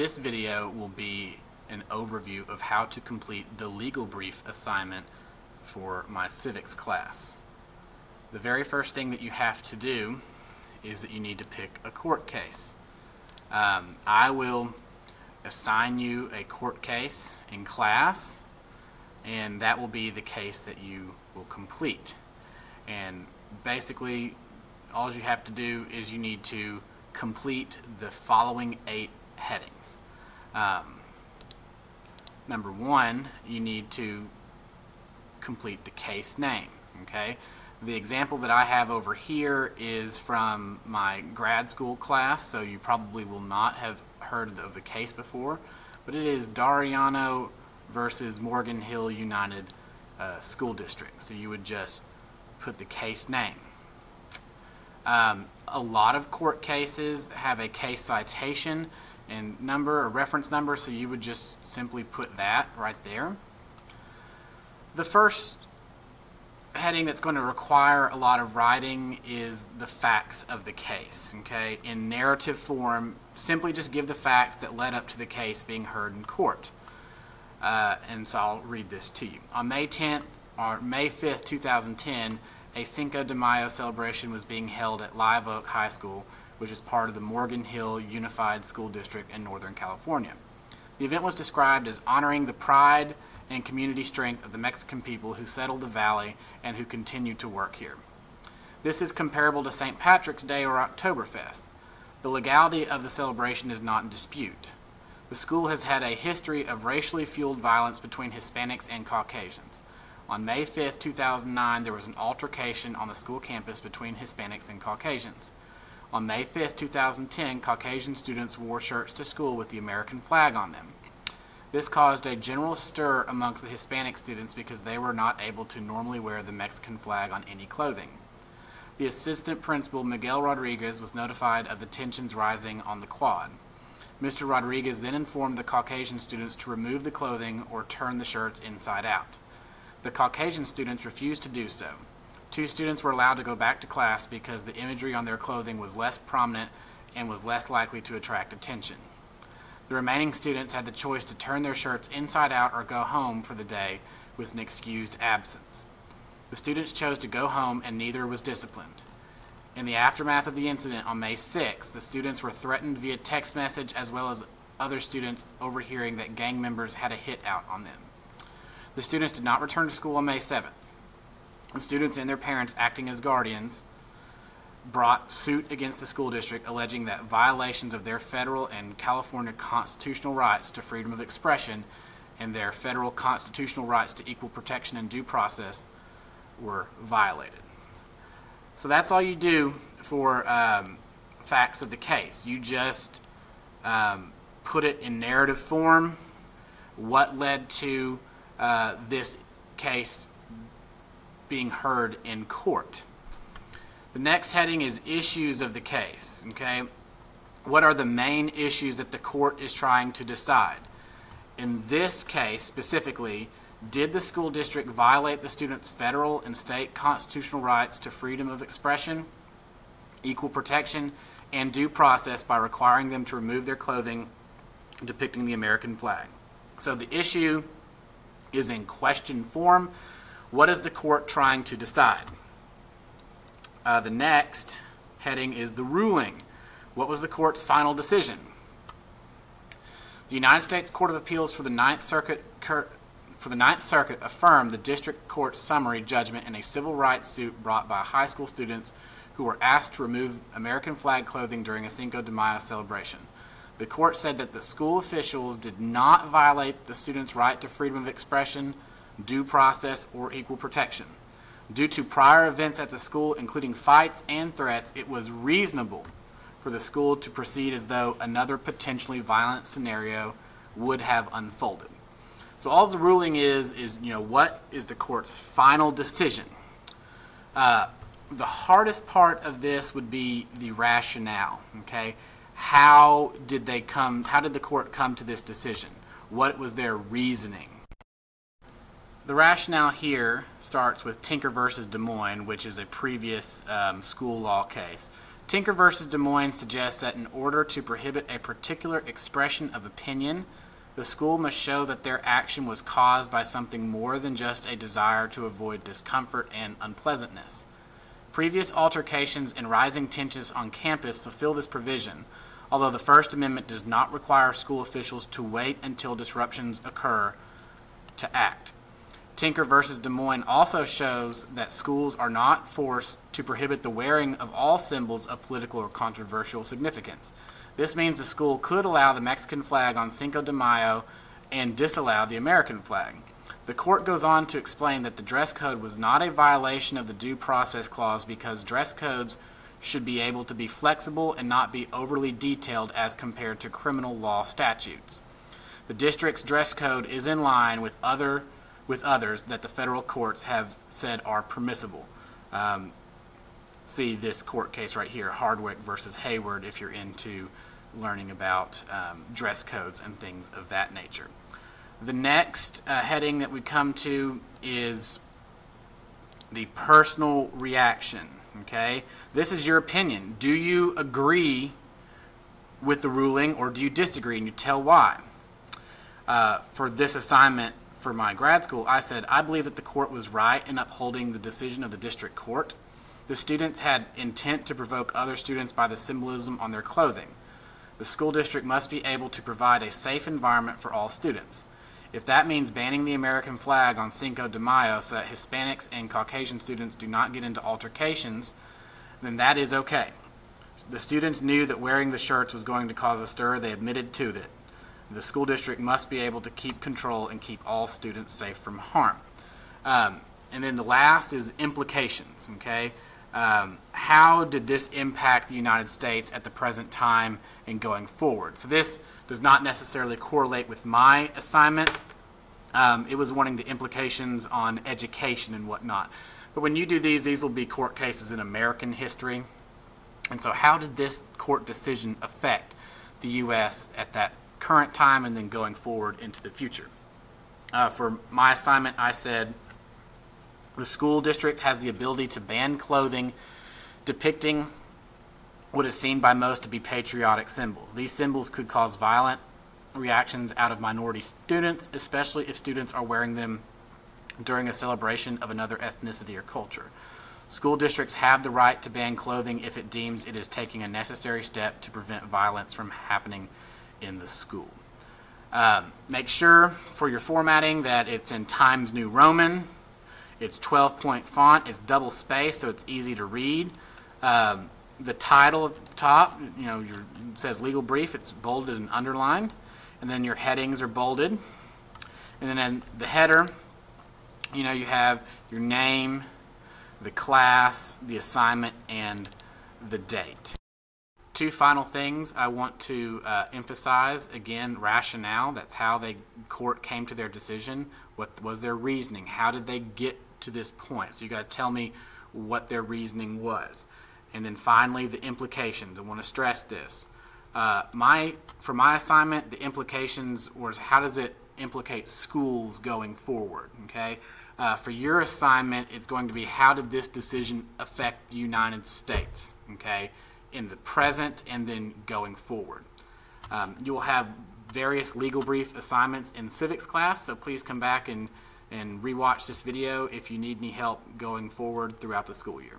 This video will be an overview of how to complete the legal brief assignment for my civics class. The very first thing that you have to do is that you need to pick a court case. I will assign you a court case in class, and that will be the case that you will complete. And basically all you have to do is you need to complete the following 8 headings. Number 1, you need to complete the case name. Okay? The example that I have over here is from my grad school class, so you probably will not have heard of the case before, but it is Dariano versus Morgan Hill United School District. So you would just put the case name. A lot of court cases have a case citation and number or reference number, so you would just simply put that right there. The first heading that's going to require a lot of writing is the facts of the case. Okay? In narrative form, simply just give the facts that led up to the case being heard in court. And so I'll read this to you. On May 5th, 2010, a Cinco de Mayo celebration was being held at Live Oak High School, which is part of the Morgan Hill Unified School District in Northern California. The event was described as honoring the pride and community strength of the Mexican people who settled the valley and who continue to work here. This is comparable to St. Patrick's Day or Oktoberfest. The legality of the celebration is not in dispute. The school has had a history of racially fueled violence between Hispanics and Caucasians. On May 5th, 2009, there was an altercation on the school campus between Hispanics and Caucasians. On May 5th, 2010, Caucasian students wore shirts to school with the American flag on them. This caused a general stir amongst the Hispanic students because they were not able to normally wear the Mexican flag on any clothing. The assistant principal, Miguel Rodriguez, was notified of the tensions rising on the quad. Mr. Rodriguez then informed the Caucasian students to remove the clothing or turn the shirts inside out. The Caucasian students refused to do so. 2 students were allowed to go back to class because the imagery on their clothing was less prominent and was less likely to attract attention. The remaining students had the choice to turn their shirts inside out or go home for the day with an excused absence. The students chose to go home and neither was disciplined. In the aftermath of the incident on May 6th, the students were threatened via text message as well as other students overhearing that gang members had a hit out on them. The students did not return to school on May 7th. The students and their parents, acting as guardians, brought suit against the school district alleging that violations of their federal and California constitutional rights to freedom of expression and their federal constitutional rights to equal protection and due process were violated. So that's all you do for facts of the case. You just put it in narrative form, what led to this case being heard in court. The next heading is issues of the case. Okay? What are the main issues that the court is trying to decide? In this case specifically, did the school district violate the students' federal and state constitutional rights to freedom of expression, equal protection, and due process by requiring them to remove their clothing depicting the American flag? So the issue is in question form. What is the court trying to decide? The next heading is the ruling. What was the court's final decision? The United States Court of Appeals for the Ninth Circuit affirmed the district court's summary judgment in a civil rights suit brought by high school students who were asked to remove American flag clothing during a Cinco de Mayo celebration. The court said that the school officials did not violate the students' right to freedom of expression, due process, or equal protection. Due to prior events at the school, including fights and threats, it was reasonable for the school to proceed as though another potentially violent scenario would have unfolded. So all the ruling is what is the court's final decision? The hardest part of this would be the rationale. Okay, how did the court come to this decision? What was their reasoning? The rationale here starts with Tinker versus Des Moines, which is a previous school law case. Tinker versus Des Moines suggests that in order to prohibit a particular expression of opinion, the school must show that their action was caused by something more than just a desire to avoid discomfort and unpleasantness. Previous altercations and rising tensions on campus fulfill this provision, although the First Amendment does not require school officials to wait until disruptions occur to act. Tinker versus Des Moines also shows that schools are not forced to prohibit the wearing of all symbols of political or controversial significance. This means the school could allow the Mexican flag on Cinco de Mayo and disallow the American flag. The court goes on to explain that the dress code was not a violation of the Due Process Clause because dress codes should be able to be flexible and not be overly detailed as compared to criminal law statutes. The district's dress code is in line with others that the federal courts have said are permissible. See this court case right here, Hardwick versus Hayward, if you're into learning about dress codes and things of that nature. The next heading that we come to is the personal reaction. Okay, this is your opinion. Do you agree with the ruling or do you disagree? And you tell why. For this assignment for my grad school, I said, I believe that the court was right in upholding the decision of the district court. The students had intent to provoke other students by the symbolism on their clothing. The school district must be able to provide a safe environment for all students. If that means banning the American flag on Cinco de Mayo so that Hispanics and Caucasian students do not get into altercations, then that is okay. The students knew that wearing the shirts was going to cause a stir. They admitted to it. The school district must be able to keep control and keep all students safe from harm. And then the last is implications, okay? How did this impact the United States at the present time and going forward? So this does not necessarily correlate with my assignment. It was wanting the implications on education and whatnot. But when you do these will be court cases in American history. And so how did this court decision affect the U.S. at that current time and then going forward into the future? For my assignment, I said, the school district has the ability to ban clothing depicting what is seen by most to be patriotic symbols. These symbols could cause violent reactions out of minority students, especially if students are wearing them during a celebration of another ethnicity or culture. School districts have the right to ban clothing if it deems it is taking a necessary step to prevent violence from happening in the school. Make sure for your formatting that it's in Times New Roman. It's 12-point font. It's double spaced, so it's easy to read. The title at the top, it says legal brief. It's bolded and underlined. And then your headings are bolded. And then in the header, you have your name, the class, the assignment, and the date. Two final things I want to emphasize. Again, rationale. That's how the court came to their decision. What was their reasoning? How did they get to this point? So you got to tell me what their reasoning was. And then finally, the implications. I want to stress this. For my assignment, the implications was how does it implicate schools going forward? Okay. For your assignment, it's going to be how did this decision affect the United States? Okay, in the present and then going forward. You will have various legal brief assignments in civics class, so please come back and rewatch this video if you need any help going forward throughout the school year.